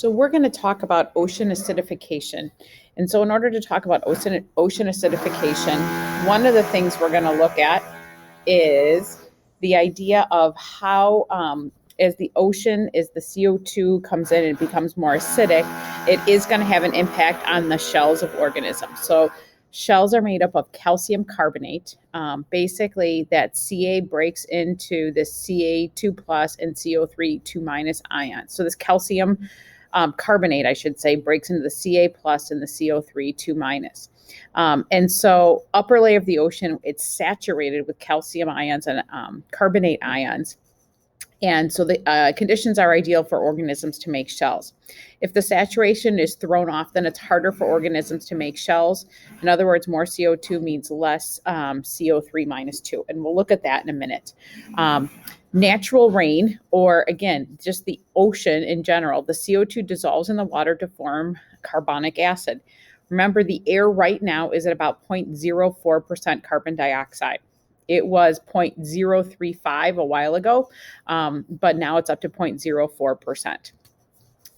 So we're going to talk about ocean acidification. And so in order to talk about ocean acidification, one of the things we're going to look at is the idea of how as the ocean, as the CO2 comes in and becomes more acidic, it is going to have an impact on the shells of organisms. So shells are made up of calcium carbonate. Basically, that Ca breaks into the Ca2 plus and CO3 2 minus ions. So this calcium carbonate, I should say, breaks into the Ca plus and the CO3 2 minus. And so upper layer of the ocean, it's saturated with calcium ions and carbonate ions. And so the conditions are ideal for organisms to make shells. If the saturation is thrown off, then it's harder for organisms to make shells. In other words, more CO2 means less CO3 minus 2. And we'll look at that in a minute. Natural rain, or again, just the ocean in general, the CO2 dissolves in the water to form carbonic acid. Remember, the air right now is at about 0.04% carbon dioxide. It was 0.035 a while ago, but now it's up to 0.04%.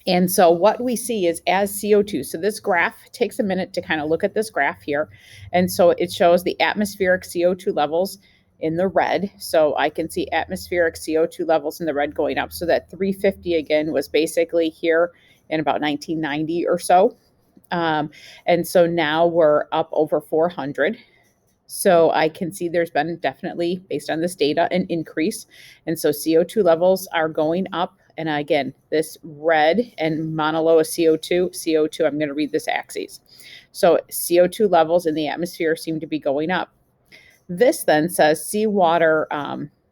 And so what we see is as CO2, so this graph takes a minute to kind of look at this graph here. And so it shows the atmospheric CO2 levels in the red. So I can see atmospheric CO2 levels in the red going up. So that 350 again was basically here in about 1990 or so. And so now we're up over 400. So I can see there's been definitely, based on this data, an increase. And so CO2 levels are going up. And again, this red and Mauna Loa CO2, I'm going to read this axis. So CO2 levels in the atmosphere seem to be going up. This then says seawater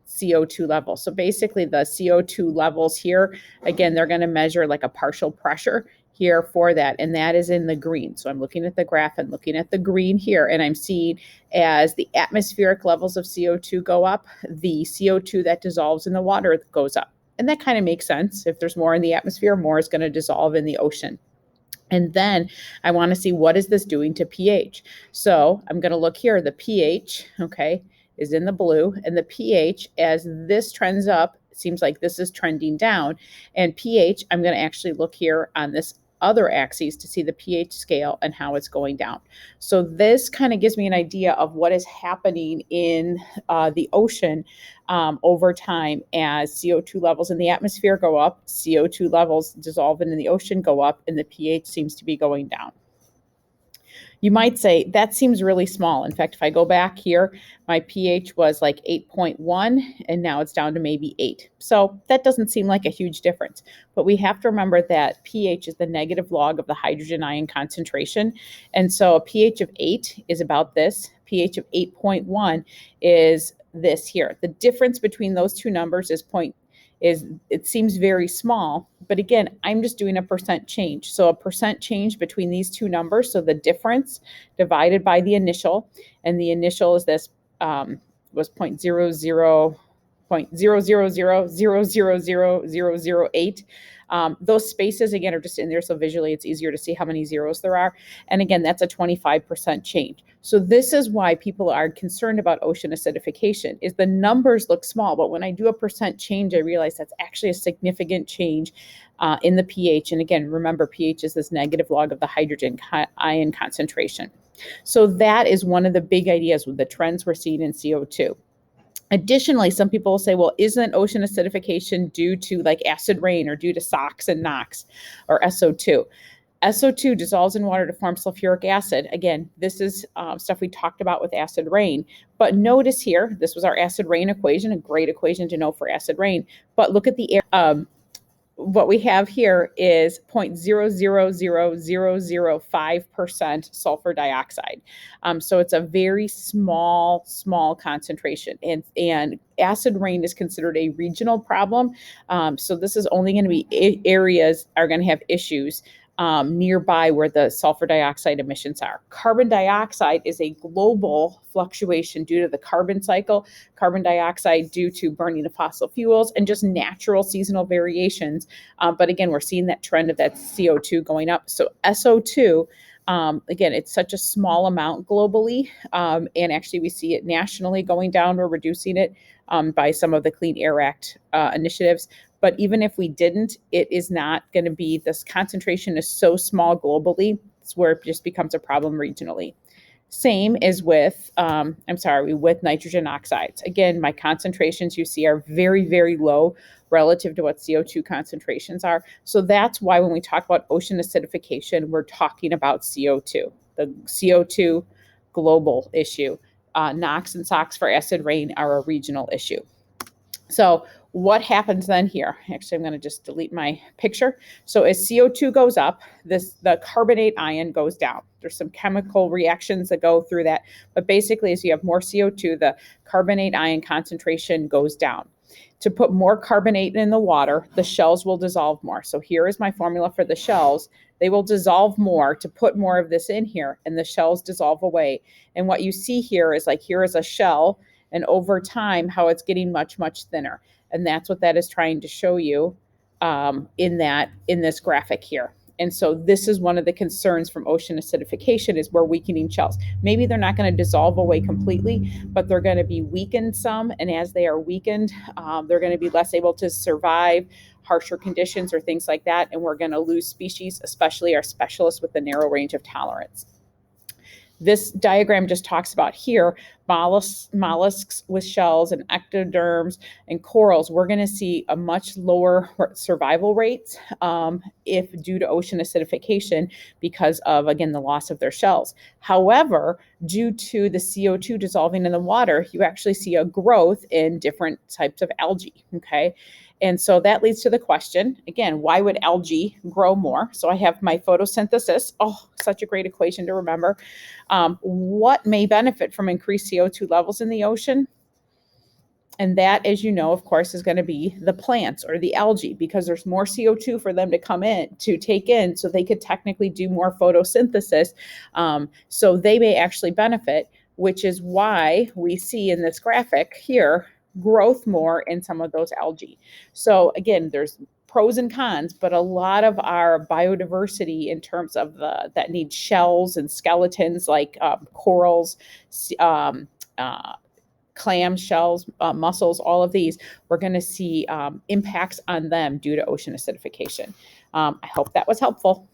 CO2 levels. So basically the CO2 levels here, again, they're going to measure like a partial pressure here for that, and that is in the green. So I'm looking at the graph and looking at the green here, and I'm seeing as the atmospheric levels of CO2 go up, the CO2 that dissolves in the water goes up. And that kind of makes sense. If there's more in the atmosphere, more is going to dissolve in the ocean. And then I want to see what is this doing to pH. So I'm going to look here, the pH, okay, is in the blue, and the pH, as this trends up, it seems like this is trending down, and pH, I'm going to actually look here on this other axes to see the pH scale and how it's going down. So this kind of gives me an idea of what is happening in the ocean over time as CO2 levels in the atmosphere go up, CO2 levels dissolving in the ocean go up, and the pH seems to be going down. You might say, that seems really small. In fact, if I go back here, my pH was like 8.1, and now it's down to maybe 8. So that doesn't seem like a huge difference. But we have to remember that pH is the negative log of the hydrogen ion concentration. And so a pH of 8 is about this. pH of 8.1 is this here. The difference between those two numbers it seems very small, but again, I'm just doing a percent change. So a percent change between these two numbers, so the difference divided by the initial, and the initial is this, was 0.00000000008. Those spaces, again, are just in there, so visually it's easier to see how many zeros there are. And again, that's a 25% change. So this is why people are concerned about ocean acidification, is the numbers look small, but when I do a percent change, I realize that's actually a significant change in the pH. And again, remember, pH is this negative log of the hydrogen ion concentration. So that is one of the big ideas with the trends we're seeing in CO2. Additionally, some people will say, well, isn't ocean acidification due to like acid rain or due to SOx and NOx or SO2? SO2 dissolves in water to form sulfuric acid. Again, this is stuff we talked about with acid rain. But notice here, this was our acid rain equation, a great equation to know for acid rain. But look at the air. What we have here is 0.000005% sulfur dioxide. So it's a very small concentration. And acid rain is considered a regional problem. So this is only going to be areas are going to have issues nearby where the sulfur dioxide emissions are. Carbon dioxide is a global fluctuation due to the carbon cycle, carbon dioxide due to burning of fossil fuels, and just natural seasonal variations. But again, we're seeing that trend of that CO2 going up. So SO2, again, it's such a small amount globally, and actually we see it nationally going down. We're reducing it by some of the Clean Air Act initiatives. But even if we didn't, it is not going to be, this concentration is so small globally, it's where it just becomes a problem regionally. Same is with, with nitrogen oxides. Again, my concentrations you see are very, very low relative to what CO2 concentrations are. So that's why when we talk about ocean acidification, we're talking about CO2, the CO2 global issue. NOx and SOx for acid rain are a regional issue. So what happens then here? Actually, I'm going to just delete my picture. So as CO2 goes up, the carbonate ion goes down. There's some chemical reactions that go through that. But basically, as you have more CO2, the carbonate ion concentration goes down. To put more carbonate in the water, the shells will dissolve more. So here is my formula for the shells. They will dissolve more to put more of this in here, and the shells dissolve away. And what you see here is like, here is a shell, and over time, how it's getting much, much thinner. And that's what that is trying to show you in this graphic here. And so this is one of the concerns from ocean acidification, is we're weakening shells. Maybe they're not going to dissolve away completely, but they're going to be weakened some. And as they are weakened, they're going to be less able to survive harsher conditions or things like that. And we're going to lose species, especially our specialists with the narrow range of tolerance. This diagram just talks about here mollusks with shells and ectoderms and corals. We're going to see a much lower survival rates if due to ocean acidification because of, again, the loss of their shells. However, due to the CO2 dissolving in the water, you actually see a growth in different types of algae, okay? And so that leads to the question, again, why would algae grow more? So I have my photosynthesis. Oh, such a great equation to remember. What may benefit from increased CO2 levels in the ocean? And that, as you know, of course, is going to be the plants or the algae, because there's more CO2 for them to come in, to take in, so they could technically do more photosynthesis. So they may actually benefit, which is why we see in this graphic here growth more in some of those algae. So again, there's pros and cons, but a lot of our biodiversity in terms of that need shells and skeletons, like corals, clams, shells, mussels, all of these, we're going to see impacts on them due to ocean acidification. I hope that was helpful.